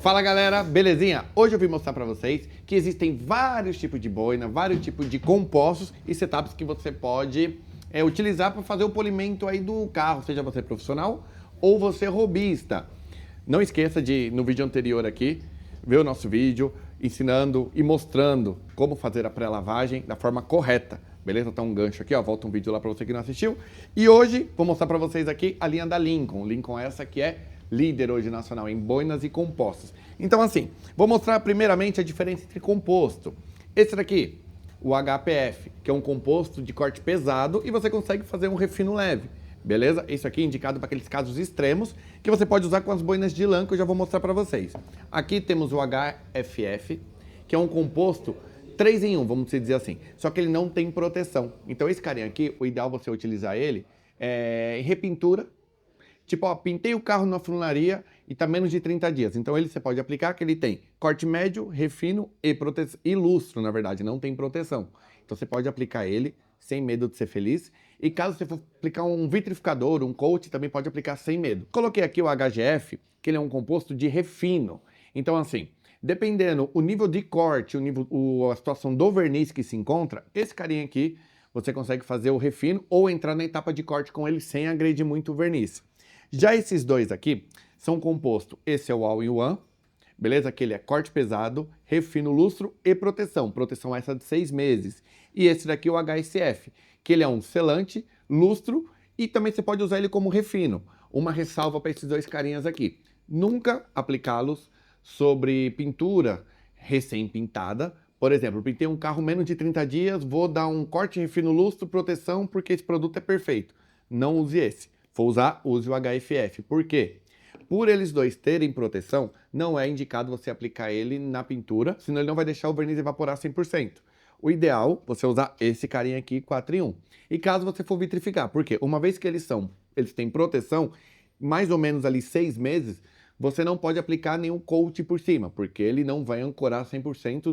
Fala galera, belezinha? Hoje eu vim mostrar pra vocês que existem vários tipos de boina, vários tipos de compostos e setups que você pode utilizar para fazer o polimento aí do carro, seja você profissional ou você hobbyista. Não esqueça de, no vídeo anterior aqui, ver o nosso vídeo ensinando e mostrando como fazer a pré-lavagem da forma correta. Beleza? Tá um gancho aqui, ó, volta um vídeo lá para você que não assistiu. E hoje vou mostrar para vocês aqui a linha da Lincoln. Lincoln essa que é líder hoje nacional em boinas e compostos. Então assim, vou mostrar primeiramente a diferença entre composto. Esse daqui, o HPF, que é um composto de corte pesado e você consegue fazer um refino leve. Beleza? Isso aqui é indicado para aqueles casos extremos que você pode usar com as boinas de lã que eu já vou mostrar para vocês. Aqui temos o HFF, que é um composto 3 em 1, vamos dizer assim. Só que ele não tem proteção. Então esse carinha aqui, o ideal é você utilizar ele em repintura. Tipo, ó, pintei o carro na funilaria e tá menos de 30 dias. Então ele você pode aplicar que ele tem corte médio, refino e lustro, na verdade, não tem proteção. Então você pode aplicar ele sem medo de ser feliz. E caso você for aplicar um vitrificador, um coat, também pode aplicar sem medo. Coloquei aqui o HGF, que ele é um composto de refino. Então assim, dependendo o nível de corte, a situação do verniz que se encontra, esse carinha aqui você consegue fazer o refino ou entrar na etapa de corte com ele sem agredir muito o verniz. Já esses dois aqui são composto, esse é o All-in-One, beleza? Que ele é corte pesado, refino, lustro e proteção. Proteção essa de 6 meses. E esse daqui é o HSF, que ele é um selante, lustro e também você pode usar ele como refino. Uma ressalva para esses dois carinhas aqui. Nunca aplicá-los sobre pintura recém-pintada. Por exemplo, pintei um carro menos de 30 dias, vou dar um corte, refino, lustro, proteção, porque esse produto é perfeito. Não use esse. For usar, use o HFF. Por quê? Por eles dois terem proteção, não é indicado você aplicar ele na pintura, senão ele não vai deixar o verniz evaporar 100%. O ideal, você usar esse carinha aqui, 4 em 1. E caso você for vitrificar, porque uma vez que eles têm proteção, mais ou menos ali 6 meses, você não pode aplicar nenhum coat por cima, porque ele não vai ancorar 100%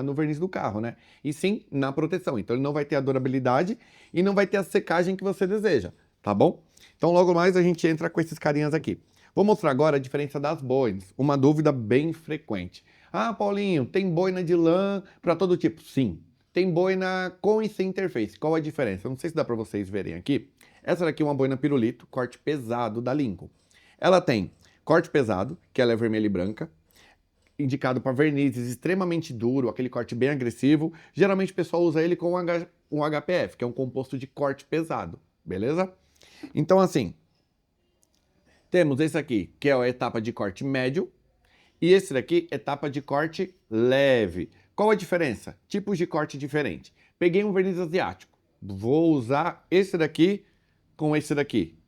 no verniz do carro, né? E sim na proteção. Então ele não vai ter a durabilidade e não vai ter a secagem que você deseja, tá bom? Então logo mais a gente entra com esses carinhas aqui. Vou mostrar agora a diferença das boinas, uma dúvida bem frequente. Ah, Paulinho, tem boina de lã para todo tipo? Sim. Tem boina com e sem interface. Qual a diferença? Eu não sei se dá para vocês verem aqui. Essa daqui é uma boina pirulito, corte pesado da Lincoln. Ela tem corte pesado, que ela é vermelha e branca, indicado para vernizes extremamente duro, aquele corte bem agressivo. Geralmente o pessoal usa ele com um HPF, que é um composto de corte pesado, beleza? Então assim, temos esse aqui, que é a etapa de corte médio, e esse daqui, etapa de corte leve. Qual a diferença? Tipos de corte diferentes. Peguei um verniz asiático, vou usar esse daqui com esse daqui.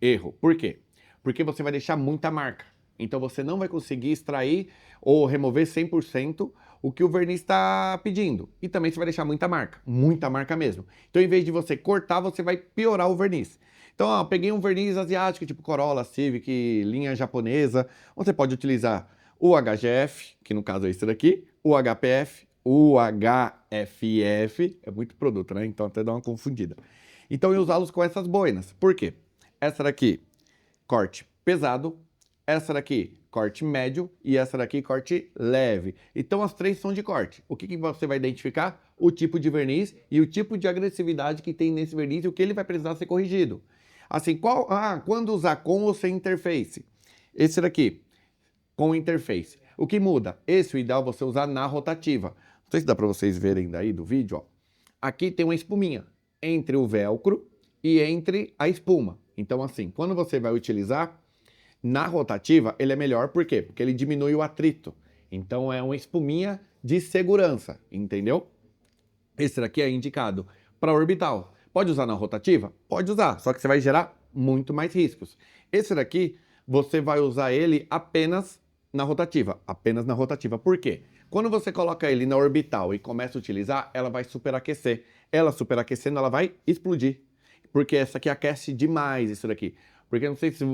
Erro. Por quê? Porque você vai deixar muita marca. Então você não vai conseguir extrair ou remover 100% o que o verniz está pedindo. E também você vai deixar muita marca mesmo. Então em vez de você cortar, você vai piorar o verniz. Então, ó, peguei um verniz asiático, tipo Corolla, Civic, linha japonesa. Você pode utilizar o HGF, que no caso é esse daqui, o HPF, o HFF, é muito produto, né? Então até dá uma confundida. Então eu usá-los com essas boinas. Por quê? Essa daqui, corte pesado, essa daqui, corte médio e essa daqui, corte leve. Então as três são de corte. O que você vai identificar? O tipo de verniz e o tipo de agressividade que tem nesse verniz e o que ele vai precisar ser corrigido. Assim, quando usar com ou sem interface? Esse daqui, com interface. O que muda? Esse o ideal é você usar na rotativa. Não sei se dá para vocês verem daí do vídeo, ó. Aqui tem uma espuminha entre o velcro e entre a espuma. Então assim, quando você vai utilizar na rotativa, ele é melhor, por quê? Porque ele diminui o atrito. Então é uma espuminha de segurança, entendeu? Esse daqui é indicado para orbital. Pode usar na rotativa? Pode usar, só que você vai gerar muito mais riscos. Esse daqui, você vai usar ele apenas na rotativa. Apenas na rotativa. Por quê? Quando você coloca ele na orbital e começa a utilizar, ela vai superaquecer. Ela superaquecendo, ela vai explodir. Porque essa aqui aquece demais, isso daqui. Porque eu não sei se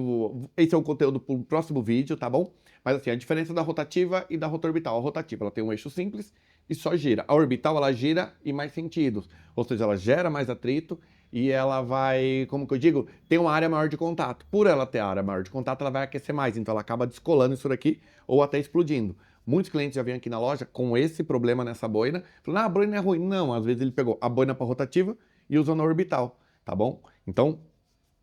esse é um conteúdo para o próximo vídeo, tá bom? Mas assim, a diferença da rotativa e da rotorbital. A rotativa, ela tem um eixo simples e só gira. A orbital, ela gira em mais sentidos. Ou seja, ela gera mais atrito e ela vai, como que eu digo, ter uma área maior de contato. Por ela ter a área maior de contato, ela vai aquecer mais, então ela acaba descolando isso daqui ou até explodindo. Muitos clientes já vêm aqui na loja com esse problema nessa boina, falando, ah, a boina é ruim. Não, às vezes ele pegou a boina para rotativa e usou na orbital, tá bom? Então,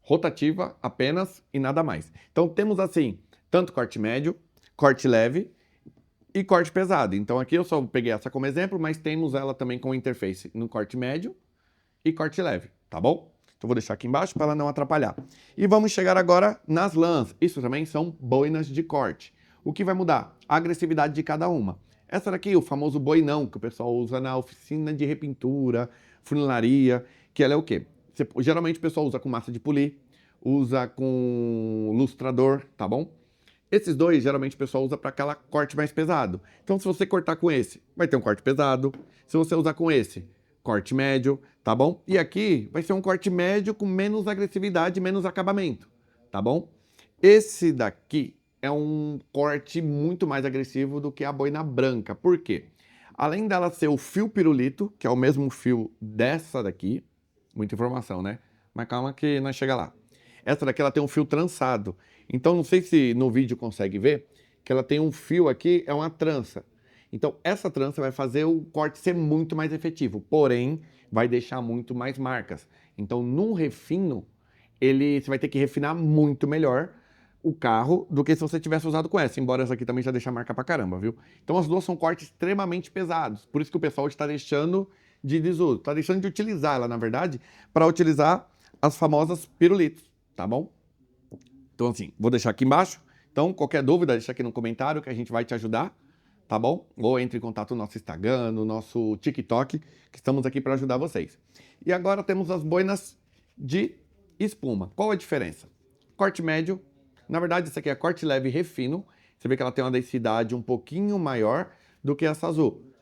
rotativa apenas e nada mais. Então temos assim, tanto corte médio, corte leve e corte pesado. Então aqui eu só peguei essa como exemplo, mas temos ela também com interface no corte médio e corte leve, tá bom? Então vou deixar aqui embaixo para ela não atrapalhar. E vamos chegar agora nas lãs. Isso também são boinas de corte. O que vai mudar? A agressividade de cada uma. Essa daqui, o famoso boinão, que o pessoal usa na oficina de repintura, funilaria, que ela é o quê? Geralmente o pessoal usa com massa de polir, usa com lustrador, tá bom? Esses dois, geralmente o pessoal usa para aquela corte mais pesado. Então se você cortar com esse, vai ter um corte pesado. Se você usar com esse, corte médio, tá bom? E aqui vai ser um corte médio com menos agressividade, menos acabamento, tá bom? Esse daqui é um corte muito mais agressivo do que a boina branca. Por quê? Além dela ser o fio pirulito, que é o mesmo fio dessa daqui, muita informação, né? Mas calma que nós chega lá. Essa daqui ela tem um fio trançado. Então não sei se no vídeo consegue ver que ela tem um fio aqui, é uma trança. Então essa trança vai fazer o corte ser muito mais efetivo, porém vai deixar muito mais marcas. Então num refino, você vai ter que refinar muito melhor o carro do que se você tivesse usado com essa, embora essa aqui também já deixa marca pra caramba, viu? Então as duas são cortes extremamente pesados, por isso que o pessoal está deixando de desuso, está deixando de utilizar ela, na verdade, para utilizar as famosas pirulitos, tá bom? Então assim, vou deixar aqui embaixo, então qualquer dúvida deixa aqui no comentário que a gente vai te ajudar, tá bom? Ou entre em contato no nosso Instagram, no nosso TikTok, que estamos aqui para ajudar vocês. E agora temos as boinas de espuma. Qual a diferença? Corte médio. Na verdade, isso aqui é corte leve e refino. Você vê que ela tem uma densidade um pouquinho maior do que essa azul,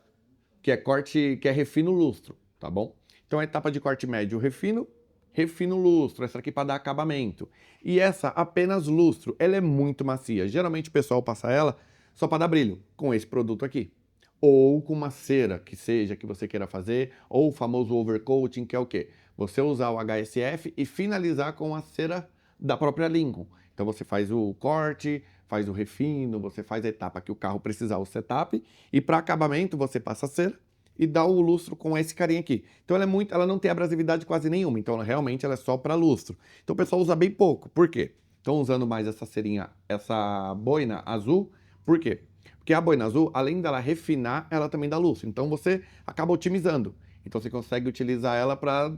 que é refino lustro, tá bom? Então a etapa de corte médio, refino, refino lustro, essa aqui para dar acabamento. E essa apenas lustro, ela é muito macia. Geralmente o pessoal passa ela só para dar brilho, com esse produto aqui. Ou com uma cera, que seja que você queira fazer, ou o famoso overcoating, que é o quê? Você usar o HSF e finalizar com a cera da própria Lincoln. Então você faz o corte, faz o refino, você faz a etapa que o carro precisar, o setup, e para acabamento você passa a cera e dá o lustro com esse carinha aqui. Então ela não tem abrasividade quase nenhuma, então realmente ela é só para lustro. Então o pessoal usa bem pouco. Por quê? Estão usando mais essa cerinha, essa boina azul. Por quê? Porque a boina azul, além dela refinar, ela também dá lustro. Então você acaba otimizando. Então você consegue utilizar ela para...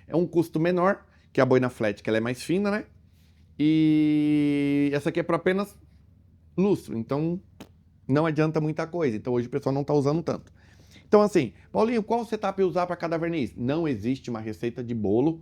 É um custo menor que a boina flat, que ela é mais fina, né? E essa aqui é para apenas lustro, então não adianta muita coisa. Então hoje o pessoal não está usando tanto. Então assim, Paulinho, qual setup usar para cada verniz? Não existe uma receita de bolo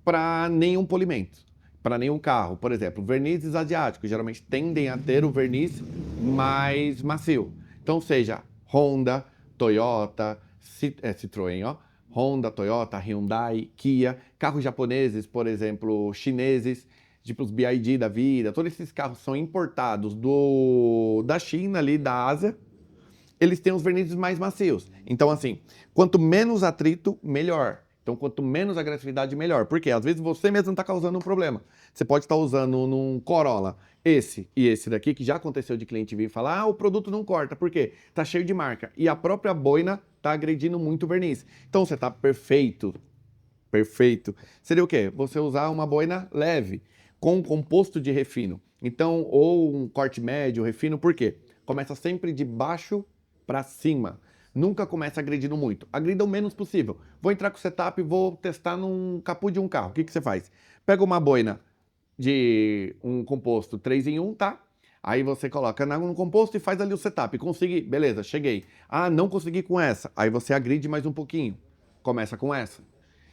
para nenhum polimento, para nenhum carro. Por exemplo, vernizes asiáticos geralmente tendem a ter o verniz mais macio. Então seja Honda, Toyota, Citroën, ó. Honda, Toyota, Hyundai, Kia, carros japoneses, por exemplo, chineses, tipo os BYD da vida, todos esses carros são importados da China ali, da Ásia, eles têm os vernizes mais macios. Então assim, quanto menos atrito, melhor. Então quanto menos agressividade, melhor. Porque às vezes você mesmo está causando um problema. Você pode estar usando num Corolla esse e esse daqui, que já aconteceu de cliente vir e falar, ah, o produto não corta. Por quê? Tá cheio de marca. E a própria boina tá agredindo muito o verniz. Então você tá perfeito. Perfeito. Seria o quê? Você usar uma boina leve, com composto de refino. Então, ou um corte médio, refino, por quê? Começa sempre de baixo para cima. Nunca começa agredindo muito. Agrida o menos possível. Vou entrar com o setup e vou testar num capô de um carro. O que você faz? Pega uma boina de um composto 3 em 1, tá? Aí você coloca no composto e faz ali o setup. Consegui, beleza, cheguei. Ah, não consegui com essa. Aí você agride mais um pouquinho. Começa com essa,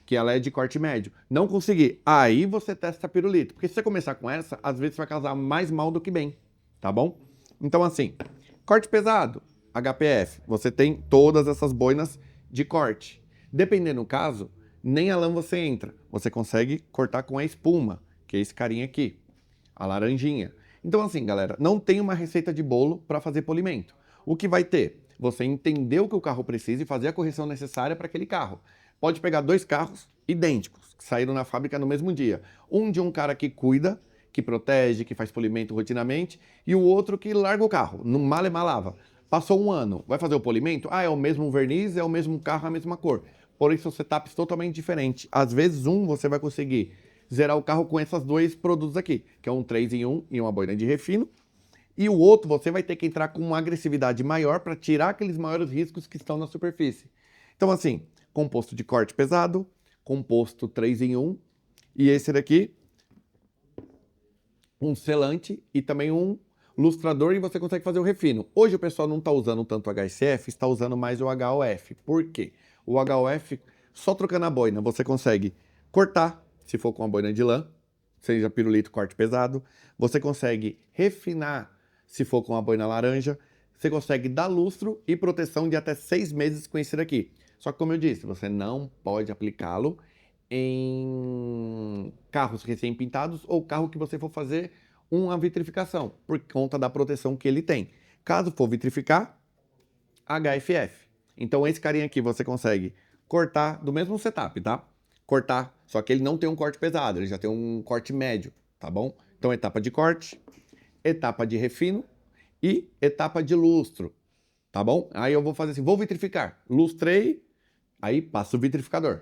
que ela é de corte médio. Não consegui. Aí você testa pirulito. Porque se você começar com essa, às vezes vai causar mais mal do que bem. Tá bom? Então assim, corte pesado, HPF. Você tem todas essas boinas de corte. Dependendo do caso, nem a lã você entra. Você consegue cortar com a espuma, que é esse carinha aqui, a laranjinha. Então assim, galera, não tem uma receita de bolo para fazer polimento. O que vai ter? Você entender o que o carro precisa e fazer a correção necessária para aquele carro. pode pegar 2 carros idênticos, que saíram na fábrica no mesmo dia. Um de um cara que cuida, que protege, que faz polimento rotineiramente, e o outro que larga o carro, no mala e malava. Passou um ano, vai fazer o polimento? Ah, é o mesmo verniz, é o mesmo carro, é a mesma cor. Porém, são setups totalmente diferentes. Às vezes, você vai conseguir zerar o carro com esses 2 produtos aqui, que é um 3 em 1 e uma boina de refino. E o outro, você vai ter que entrar com uma agressividade maior para tirar aqueles maiores riscos que estão na superfície. Então, assim, composto de corte pesado, composto 3 em 1, e esse daqui, um selante e também um lustrador, e você consegue fazer o refino. Hoje o pessoal não está usando tanto o HSF, está usando mais o HOF. Por quê? O HOF, só trocando a boina, você consegue cortar, se for com a boina de lã, seja pirulito, corte pesado. Você consegue refinar, se for com a boina laranja. Você consegue dar lustro e proteção de até 6 meses com esse daqui. Só que, como eu disse, você não pode aplicá-lo em carros recém-pintados ou carro que você for fazer uma vitrificação, por conta da proteção que ele tem. Caso for vitrificar, HFF. Então esse carinha aqui você consegue cortar do mesmo setup, tá? Cortar, só que ele não tem um corte pesado, ele já tem um corte médio, tá bom? Então etapa de corte, etapa de refino e etapa de lustro, tá bom? Aí eu vou fazer assim, vou vitrificar, lustrei, aí passo o vitrificador.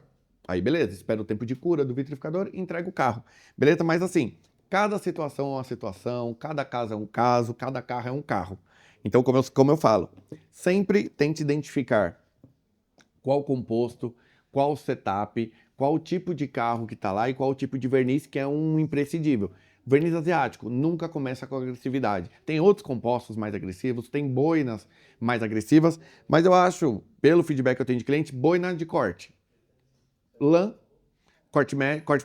Aí beleza, espero o tempo de cura do vitrificador e entrego o carro. Beleza? Mas assim, cada situação é uma situação, cada caso é um caso, cada carro é um carro. Então, como eu falo, sempre tente identificar qual composto, qual setup, qual tipo de carro que está lá e qual tipo de verniz que é um imprescindível. Verniz asiático nunca começa com agressividade. Tem outros compostos mais agressivos, tem boinas mais agressivas, mas eu acho, pelo feedback que eu tenho de cliente, boina de corte. Lã, corte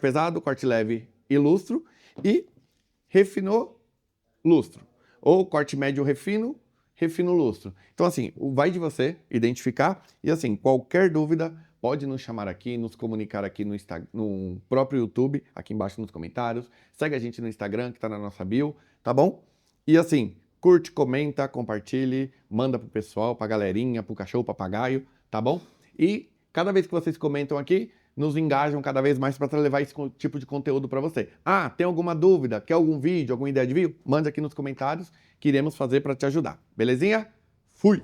pesado, corte leve e lustro, e refinou, lustro. Ou corte médio, refino, refino, lustro. Então, assim, vai de você identificar, e assim, qualquer dúvida, pode nos chamar aqui, nos comunicar aqui no próprio YouTube, aqui embaixo nos comentários. Segue a gente no Instagram, que tá na nossa bio, tá bom? E assim, curte, comenta, compartilhe, manda pro pessoal, pra galerinha, pro cachorro, papagaio, tá bom? E cada vez que vocês comentam aqui, nos engajam cada vez mais para levar esse tipo de conteúdo para você. Ah, tem alguma dúvida? Quer algum vídeo, alguma ideia de vídeo? Mande aqui nos comentários que iremos fazer para te ajudar. Belezinha? Fui!